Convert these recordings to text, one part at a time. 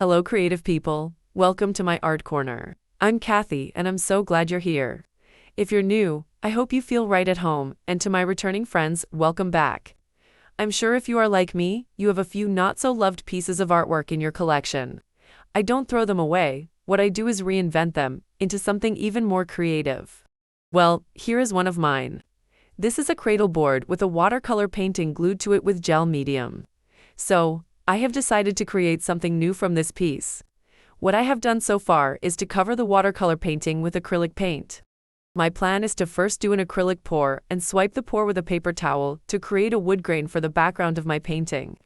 Hello, creative people. Welcome to my art corner. I'm Kathy, and I'm so glad you're here. If you're new, I hope you feel right at home, and to my returning friends, welcome back. I'm sure if you are like me, you have a few not-so-loved pieces of artwork in your collection. I don't throw them away. What I do is reinvent them into something even more creative. Well, here is one of mine. This is a cradle board with a watercolor painting glued to it with gel medium. So, I have decided to create something new from this piece. What I have done so far is to cover the watercolor painting with acrylic paint. My plan is to first do an acrylic pour and swipe the pour with a paper towel to create a wood grain for the background of my painting.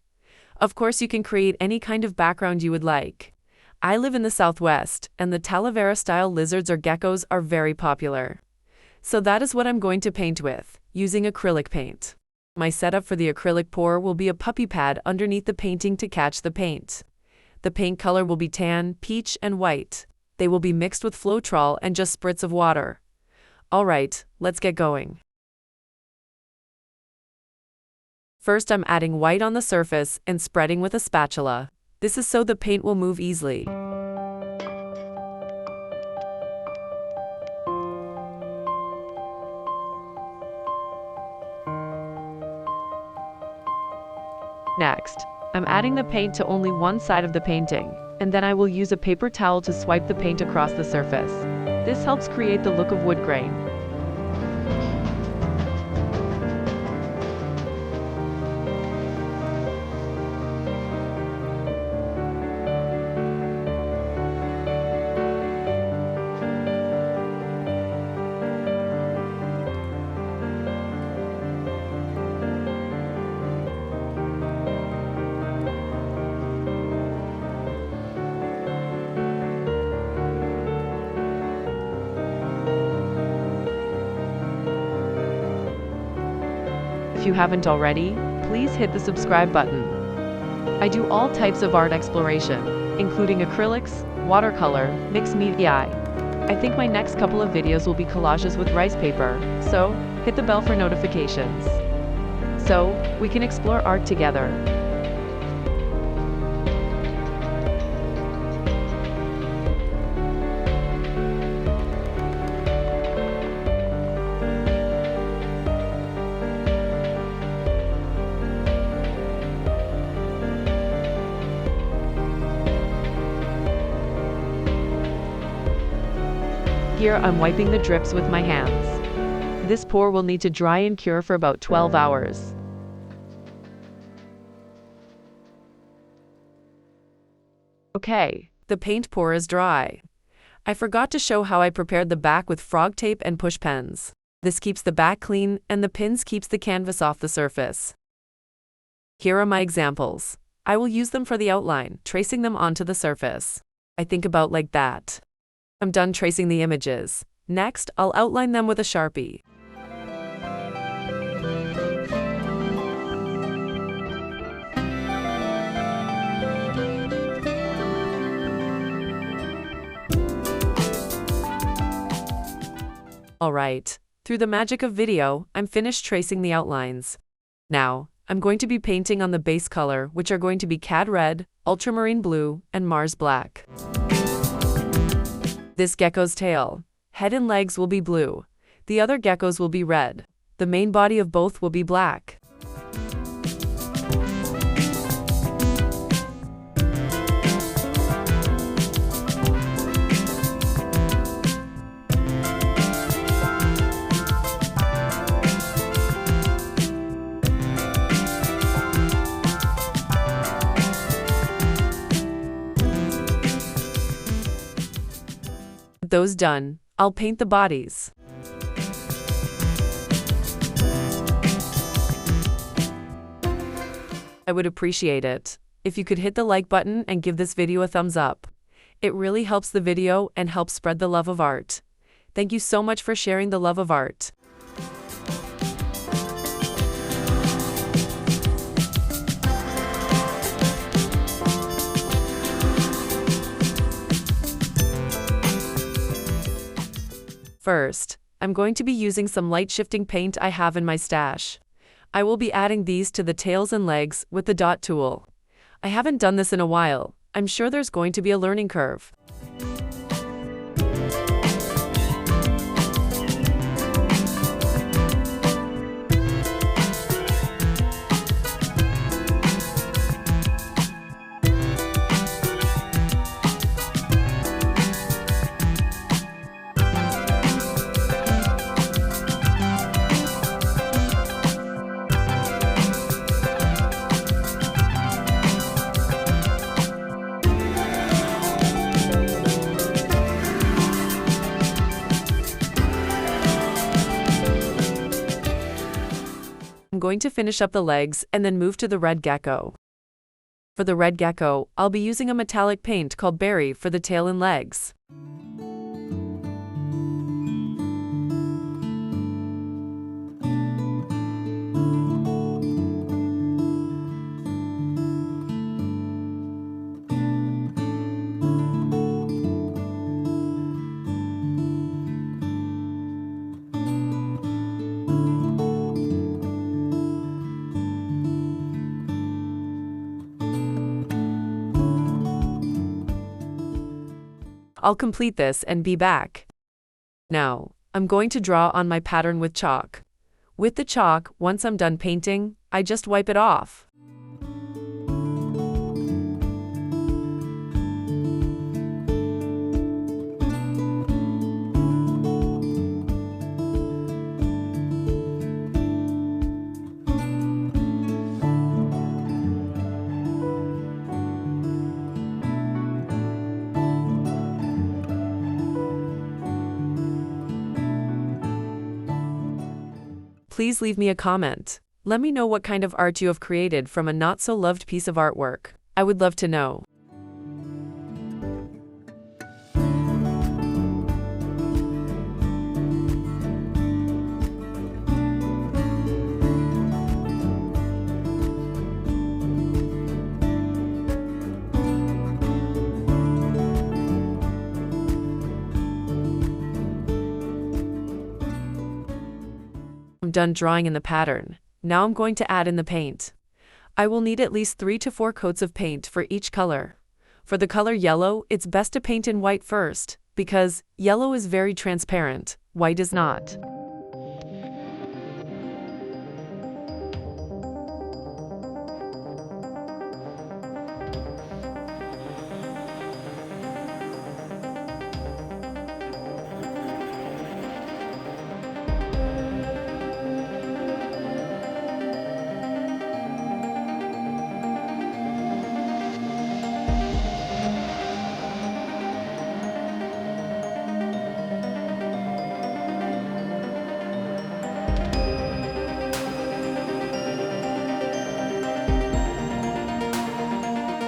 Of course, you can create any kind of background you would like. I live in the Southwest, and the Talavera-style lizards or geckos are very popular. So that is what I'm going to paint with, using acrylic paint. My setup for the acrylic pour will be a puppy pad underneath the painting to catch the paint. The paint color will be tan, peach, and white. They will be mixed with Floetrol and just spritz of water. Alright, let's get going. First, I'm adding white on the surface and spreading with a spatula. This is so the paint will move easily. Next, I'm adding the paint to only one side of the painting, and then I will use a paper towel to swipe the paint across the surface. This helps create the look of wood grain. If you haven't already, please hit the subscribe button. I do all types of art exploration, including acrylics, watercolor, mixed media. I think my next couple of videos will be collages with rice paper, so hit the bell for notifications. So, we can explore art together. Here I'm wiping the drips with my hands. This pour will need to dry and cure for about 12 hours. Okay, the paint pour is dry. I forgot to show how I prepared the back with frog tape and push pens. This keeps the back clean and the pins keeps the canvas off the surface. Here are my examples. I will use them for the outline, tracing them onto the surface. I think about like that. I'm done tracing the images. Next, I'll outline them with a Sharpie. Alright, through the magic of video, I'm finished tracing the outlines. Now, I'm going to be painting on the base color, which are going to be Cad Red, Ultramarine Blue, and Mars Black. This gecko's tail, head and legs will be blue. The other geckos will be red. The main body of both will be black. With those done, I'll paint the bodies. I would appreciate it if you could hit the like button and give this video a thumbs up. It really helps the video and helps spread the love of art. Thank you so much for sharing the love of art. First, I'm going to be using some light shifting paint I have in my stash. I will be adding these to the tails and legs with the dot tool. I haven't done this in a while. I'm sure there's going to be a learning curve. I'm going to finish up the legs and then move to the red gecko. For the red gecko, I'll be using a metallic paint called Berry for the tail and legs. I'll complete this and be back. Now, I'm going to draw on my pattern with chalk. With the chalk, once I'm done painting, I just wipe it off. Please leave me a comment. Let me know what kind of art you have created from a not-so-loved piece of artwork. I would love to know. I'm done drawing in the pattern. Now I'm going to add in the paint. I will need at least 3 to 4 coats of paint for each color. For the color yellow, it's best to paint in white first, because yellow is very transparent, white is not.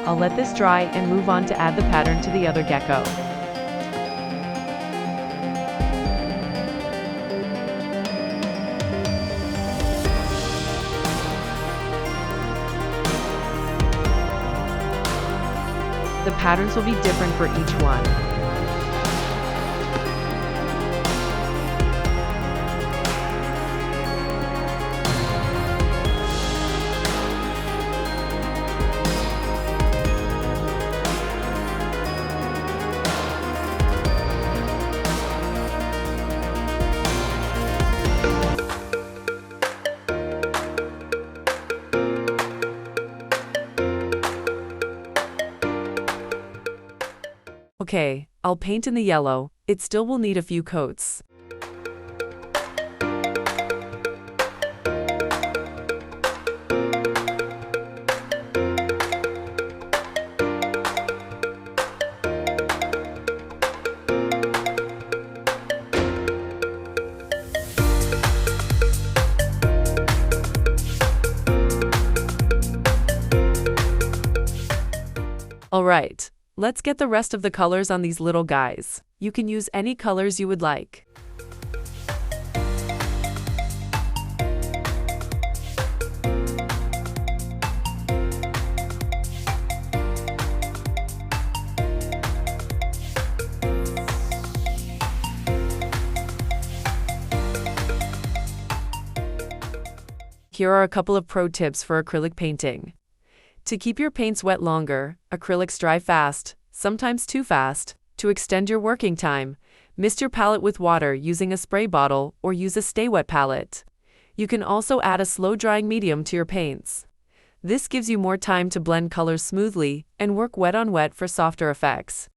I'll let this dry and move on to add the pattern to the other gecko. The patterns will be different for each one. Okay, I'll paint in the yellow. It still will need a few coats. Alright, let's get the rest of the colors on these little guys. You can use any colors you would like. Here are a couple of pro tips for acrylic painting. To keep your paints wet longer, acrylics dry fast, sometimes too fast. To extend your working time, mist your palette with water using a spray bottle or use a stay wet palette. You can also add a slow-drying medium to your paints. This gives you more time to blend colors smoothly and work wet on wet for softer effects.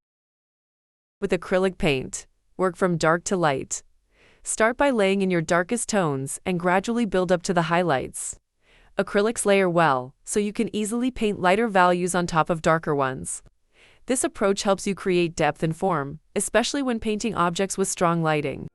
With acrylic paint, work from dark to light. Start by laying in your darkest tones and gradually build up to the highlights. Acrylics layer well, so you can easily paint lighter values on top of darker ones. This approach helps you create depth and form, especially when painting objects with strong lighting.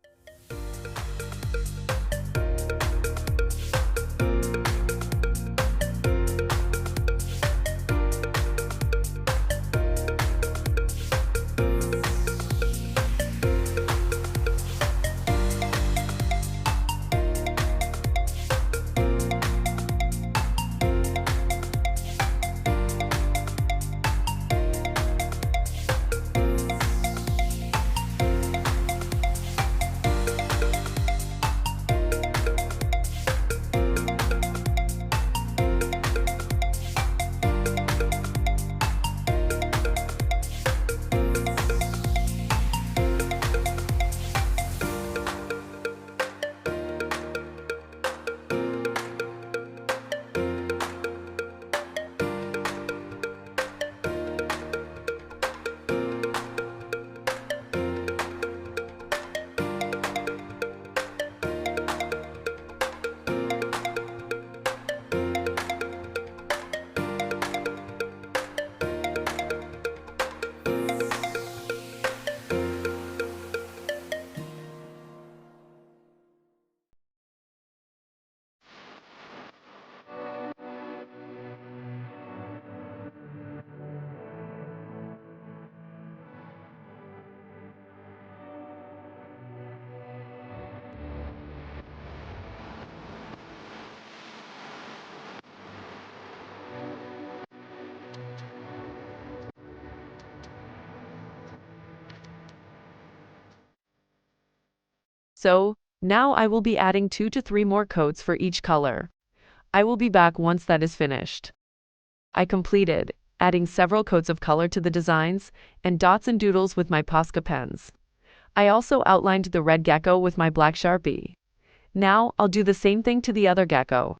So, now I will be adding 2 to 3 more coats for each color. I will be back once that is finished. I completed adding several coats of color to the designs and dots and doodles with my Posca pens. I also outlined the red gecko with my black Sharpie. Now I'll do the same thing to the other gecko.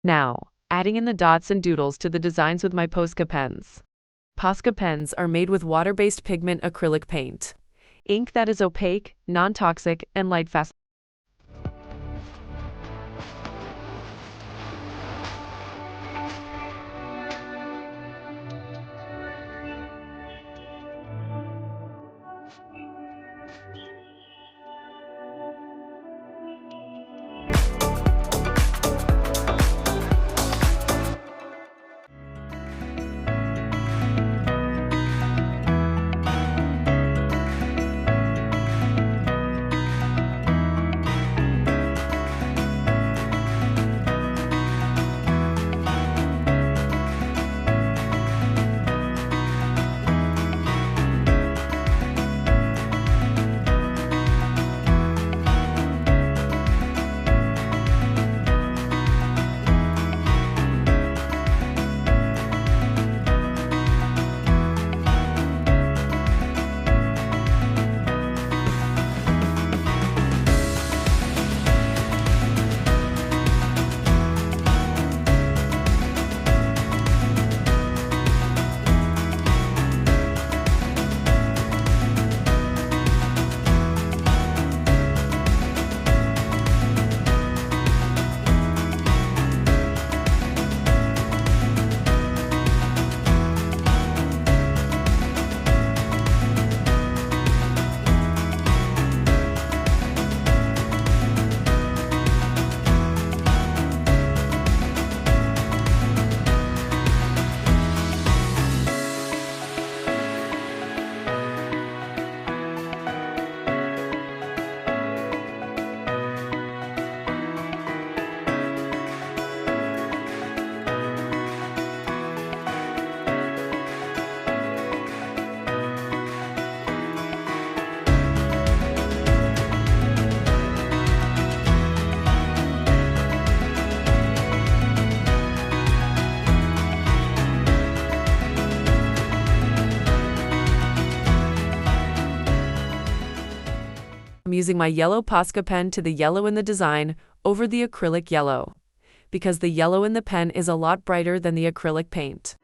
Now, adding in the dots and doodles to the designs with my Posca pens. Posca pens are made with water-based pigment acrylic paint. Ink that is opaque, non-toxic, and light-fast. using my yellow Posca pen to the yellow in the design over the acrylic yellow, because the yellow in the pen is a lot brighter than the acrylic paint.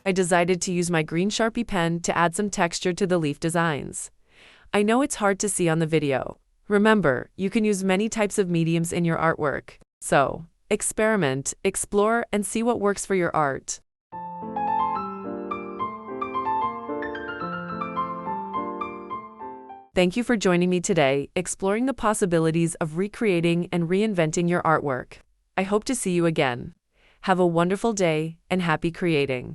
I decided to use my green Sharpie pen to add some texture to the leaf designs. I know it's hard to see on the video. Remember, you can use many types of mediums in your artwork. So, experiment, explore, and see what works for your art. Thank you for joining me today, exploring the possibilities of recreating and reinventing your artwork. I hope to see you again. Have a wonderful day and happy creating.